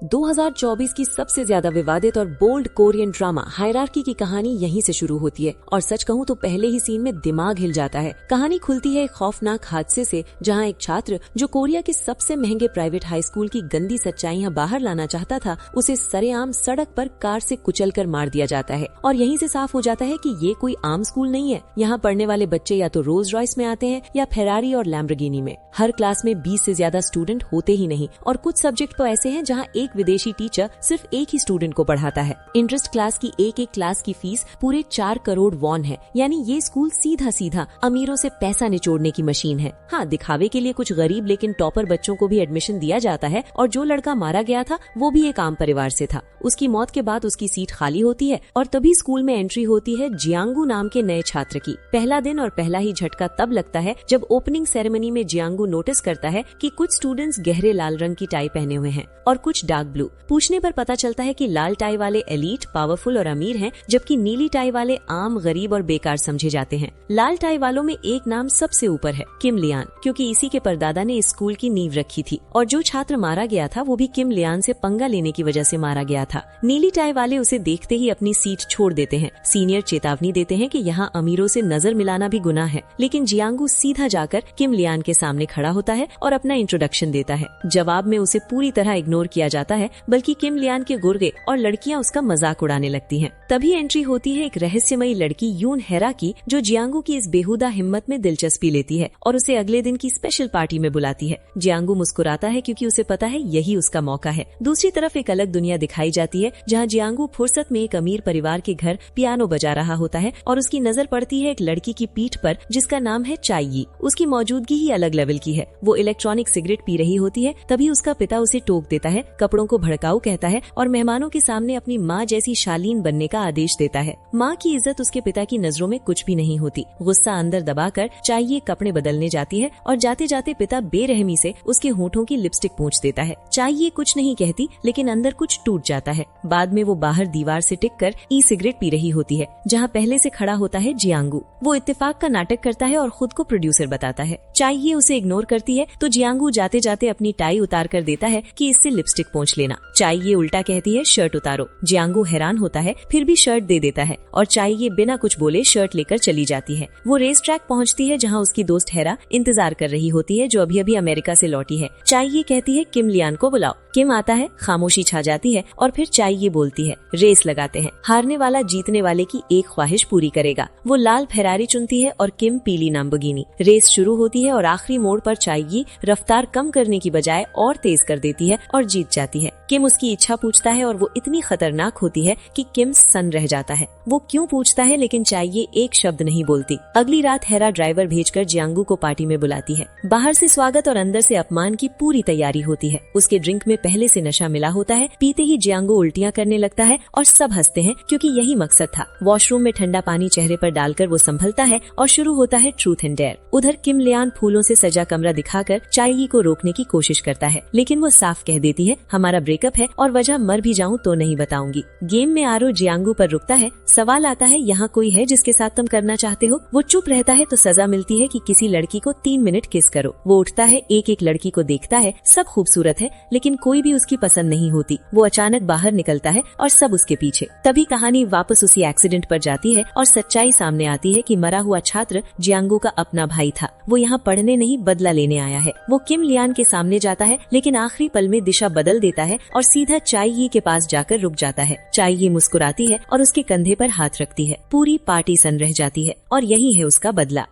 2024 की सबसे ज्यादा विवादित और बोल्ड कोरियन ड्रामा हायरार्की की कहानी यहीं से शुरू होती है और सच कहूँ तो पहले ही सीन में दिमाग हिल जाता है। कहानी खुलती है एक खौफनाक हादसे से, जहाँ एक छात्र जो कोरिया के सबसे महंगे प्राइवेट हाई स्कूल की गंदी सच्चाइयाँ बाहर लाना चाहता था, उसे सरेआम सड़क पर कार से कुचलकर मार दिया जाता है। और यहीं से साफ हो जाता है कि ये कोई आम स्कूल नहीं है। यहाँ पढ़ने वाले बच्चे या तो रोल्स रॉयस में आते हैं या फेरारी और लैम्बोर्गिनी में। हर क्लास में 20 से ज्यादा स्टूडेंट होते ही नहीं और कुछ सब्जेक्ट तो ऐसे हैं जहाँ एक विदेशी टीचर सिर्फ एक ही स्टूडेंट को पढ़ाता है। इंटरेस्ट क्लास की एक क्लास की फीस पूरे 4 करोड़ वॉन है, यानी ये स्कूल सीधा सीधा अमीरों से पैसा निचोड़ने की मशीन है। हाँ, दिखावे के लिए कुछ गरीब लेकिन टॉपर बच्चों को भी एडमिशन दिया जाता है और जो लड़का मारा गया था वो भी एक आम परिवार से था। उसकी मौत के बाद उसकी सीट खाली होती है और तभी स्कूल में एंट्री होती है जियांगू नाम के नए छात्र की। पहला दिन और पहला ही झटका तब लगता है जब ओपनिंग सेरेमनी में जियांगू नोटिस करता है कि कुछ स्टूडेंट्स गहरे लाल रंग की टाई पहने हुए हैं और कुछ डार्क ब्लू। पूछने पर पता चलता है कि लाल टाई वाले एलीट, पावरफुल और अमीर हैं, जबकि नीली टाई वाले आम, गरीब और बेकार समझे जाते हैं। लाल टाई वालों में एक नाम सबसे ऊपर है, किम लियान, क्योंकि इसी के परदादा ने इस स्कूल की नींव रखी थी और जो छात्र मारा गया था वो भी किम लियान से पंगा लेने की वजह से मारा गया था। नीली टाई वाले उसे देखते ही अपनी सीट छोड़ देते हैं। सीनियर चेतावनी देते हैं कि यहाँ अमीरों से नजर मिलाना भी गुनाह है, लेकिन जियांगू सीधा जाकर किम लियान के सामने खड़ा होता है और अपना इंट्रोडक्शन देता है। जवाब में उसे पूरी तरह इग्नोर किया जाता है, बल्कि किम लियान के गुर्गे और लड़कियां उसका मजाक उड़ाने लगती हैं। तभी एंट्री होती है एक रहस्यमयी लड़की यून हेरा की, जो जियांगू की इस बेहुदा हिम्मत में दिलचस्पी लेती है और उसे अगले दिन की स्पेशल पार्टी में बुलाती है। जियांगू मुस्कुराता है क्योंकि उसे पता है यही उसका मौका है। दूसरी तरफ एक अलग दुनिया दिखाई जाती है, जहाँ जियांगू फुर्सत में एक अमीर परिवार के घर पियानो बजा रहा होता है और उसकी नजर पड़ती है एक लड़की की पीठ पर जिसका नाम है चाइयी। उसकी मौजूदगी ही अलग लेवल की है। वो इलेक्ट्रॉनिक सिगरेट पी रही होती है, तभी उसका पिता उसे टोक देता है, कपड़ों को भड़काऊ कहता है और मेहमानों के सामने अपनी माँ जैसी शालीन बनने का आदेश देता है। माँ की इज्जत उसके पिता की नजरों में कुछ भी नहीं होती। गुस्सा अंदर दबाकर चाइयी कपड़े बदलने जाती है और जाते जाते पिता बेरहमी से उसके होठों की लिपस्टिक पोंछ देता है। चाइयी कुछ नहीं कहती, लेकिन अंदर कुछ टूट जाता है। बाद में वो बाहर दीवार से टिककर ई सिगरेट पी रही होती है, जहाँ पहले से खड़ा होता है जियांगू। वो इत्तेफाक का नाटक करता है और खुद को प्रोड्यूसर बताता है। चाइयी उसे इग्नोर करती है तो जियांगू जाते जाते अपनी टाई उतार कर देता है कि इससे लिपस्टिक पोंछ लेना। चाइयी उल्टा कहती है शर्ट उतारो। जियांगू हैरान होता है, फिर भी शर्ट दे देता है और चाइयी बिना कुछ बोले शर्ट लेकर चली जाती है। वो रेस ट्रैक पहुँचती है, जहाँ उसकी दोस्त हेरा इंतजार कर रही होती है, जो अभी अभी अमेरिका से लौटी है। चाइयी कहती है किम लियान को बुलाओ। किम आता है, खामोशी छा जाती है और फिर चाइयी बोलती है रेस लगाते हैं, हारने वाला जीतने वाले की एक ख्वाहिश पूरी करेगा। वो लाल फेरारी चुनती है और किम पीली लैम्बोर्गिनी। रेस शुरू होती है और आखिरी मोड़ पर चाइयी रफ्तार कम करने की बजाय और तेज कर देती है और जीत जाती है। किम उसकी इच्छा पूछता है और वो इतनी खतरनाक होती है कि किम सन्न रह जाता है। वो क्यों पूछता है, लेकिन चाइयी एक शब्द नहीं बोलती। अगली रात हेरा ड्राइवर भेजकर जियांगू को पार्टी में बुलाती है। बाहर से स्वागत और अंदर से अपमान की पूरी तैयारी होती है। उसके ड्रिंक में पहले से नशा मिला होता है। पीते ही जियांगू उल्टियां करने लगता है और सब हंसते हैं क्योंकि यही मकसद था। वॉशरूम में ठंडा पानी चेहरे पर डालकर वो संभलता है और शुरू होता है ट्रूथ एंड डेयर। उधर किम लियान फूलों से सजा कमरा दिखाकर चाइयी को रोकने की कोशिश करता है, लेकिन वो साफ कह देती है हमारा ब्रेकअप है और वजह मर भी जाऊं तो नहीं बताऊंगी। गेम में आरो जियांगू पर रुकता है। सवाल आता है यहाँ कोई है जिसके साथ तुम करना चाहते हो? वो चुप रहता है तो सजा मिलती है कि किसी लड़की को 3 मिनट किस करो। वो उठता है, एक लड़की को देखता है, सब खूबसूरत है लेकिन कोई भी उसकी पसंद नहीं होती। वो अचानक बाहर निकलता है और सब उसके पीछे। तभी कहानी वापस उसी एक्सीडेंट पर जाती है और सच्चाई सामने आती है कि मरा हुआ छात्र जियांगू का अपना भाई था। वो यहाँ पढ़ने नहीं बदला लेने आया है। वो किम लियान के सामने जाता है, लेकिन आखिरी पल में दिशा बदल देता है और सीधा चाइयी के पास जाकर रुक जाता है। चाइयी मुस्कुराती है और उसके कंधे पर हाथ रखती है। पूरी पार्टी सन्न रह जाती है और यही है उसका बदला।